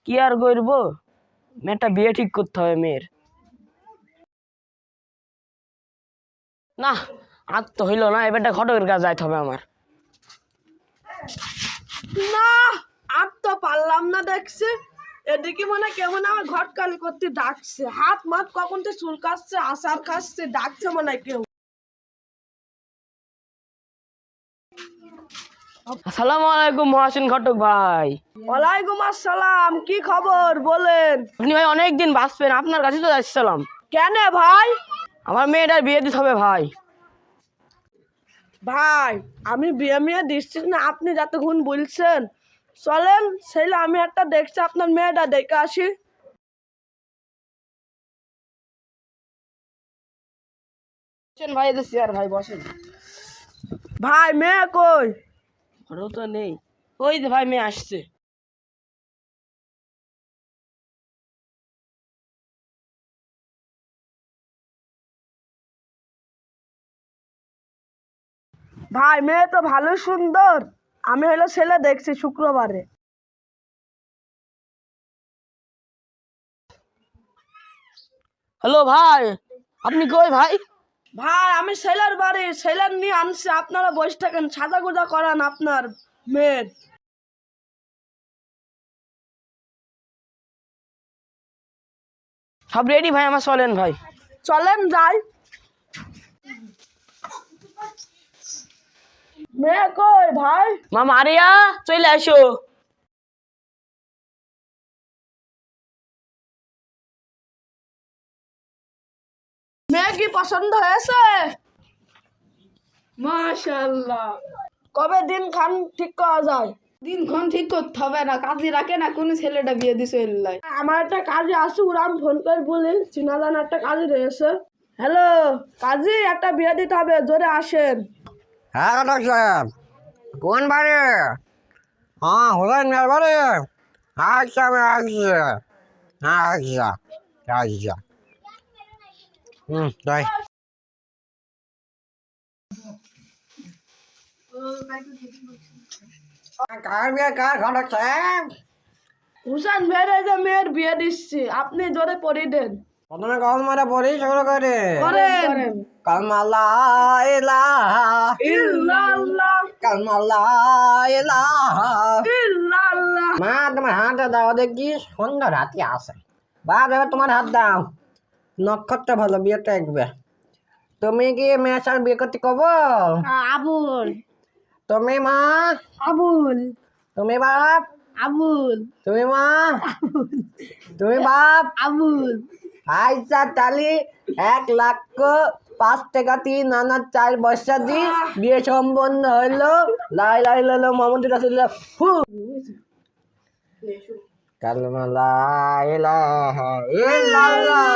কি আর করবো, মেয়েটা বিয়ে ঠিক করতে হবে মেয়ের। না, আর তো হইলো না, এবারটা ঘটকের কাছে যাইতে হবে আমার। না, আর তো পারলাম না দেখছি। এদিকে মানে কেমন আমার ঘটকালি করতে ডাকছে, হাত মাত কখন তো চুলকাচ্ছে, আচার খাচ্ছে, ডাকছে মনে হয় কেউ। আসসালামু আলাইকুম মহাসিন ঘটক ভাই। ওয়ালাইকুম আসসালাম, কি খবর বলেন? আপনি ভাই অনেকদিন বাঁচবেন, আপনার কাছে তো যাচ্ছিলাম। কেন ভাই? আমার মেয়েটার বিয়ে দিতে হবে ভাই। ভাই আমি বিয়ে দিচ্ছি না, আপনি যতক্ষণ বলছেন চলেন, ছেলে আমি একটা দেখছি, আপনার মেয়েটা দেখে আসি। বসেন ভাই, এদের চেয়ার ভাই বসেন। ভাই মেয়ে কই? ঘরেও তো নেই। ওই যে ভাই মেয়ে আসছে। ভাই মেয়ে তো ভালো সুন্দর, আমি হলো ছেলে দেখছি শুক্রবারে। হ্যালো ভাই, আপনি কই ভাই? ভাই আমি ছেলের বাড়ি, ছেলের নিয়ে আনছি, আপনারা বসে থাকেন, সাজা গোজা করান আপনার মেয়ের। সব রেডি ভাই, আমার চলেন ভাই। চলেন যাই। মেয়ে কই ভাই? মা মারিয়া, চলে আসো। মেয়ে কি পছন্দ হয়েছে? মাশাআল্লাহ। কবে দিন খান ঠিক করা যায়? দিনক্ষণ ঠিক করতে হবে না, কাজে রাখে না কোনো ছেলেটা বিয়ে দিছে এল্লাই। আমার একটা কাজে আসু, আমি ফোন করে বলি, চিনা জানা একটা কাজে রয়েছে। হ্যালো কাজী, একটা বিয়ে দিতে হবে, জোরে আসেন। হ্যাঁ ঘটক সাহেব, কোন বাড়ি? হ্যাঁ হলেন মেয়ের বাড়ি। আচ্ছা আমি আসছি। হ্যাঁ আচ্ছা আচ্ছা। তাই কার বিয়ে কার ঘটক সাহেব? হুসেন ভাইয়ের এই যে মেয়ের বিয়ে দিচ্ছি, আপনি জোরে পড়ি দেন। প্রথমে কল মারা পড়ি শুরু করে। করেন। কালমালা ইলাহা ইল্লাল্লাহ কালমালা ইলাহা। ইল্লাল্লাহ। মা তোমার হাতটা দাও দেখি, সুন্দর হাতি আছে। বা এবার তোমার হাত দাও, নক্ষত্র ভালো, বিয়েটা একবে। তুমি কি মেয়ের সাথে বিয়ে করতে কব? আবুল তুমি মা? আবুল তুমি বাপ? আবুল তুমি মা? তুমি বাপ? আবুল আচ্ছা তালি 1,05,3 পয়সা দি বিয়ে সম্পন্ন হইলো। লাই লাই লাই মোহাম্মদ রাসূলুল্লাহ। কালমা লা ইলাহা ইল্লাল্লাহ।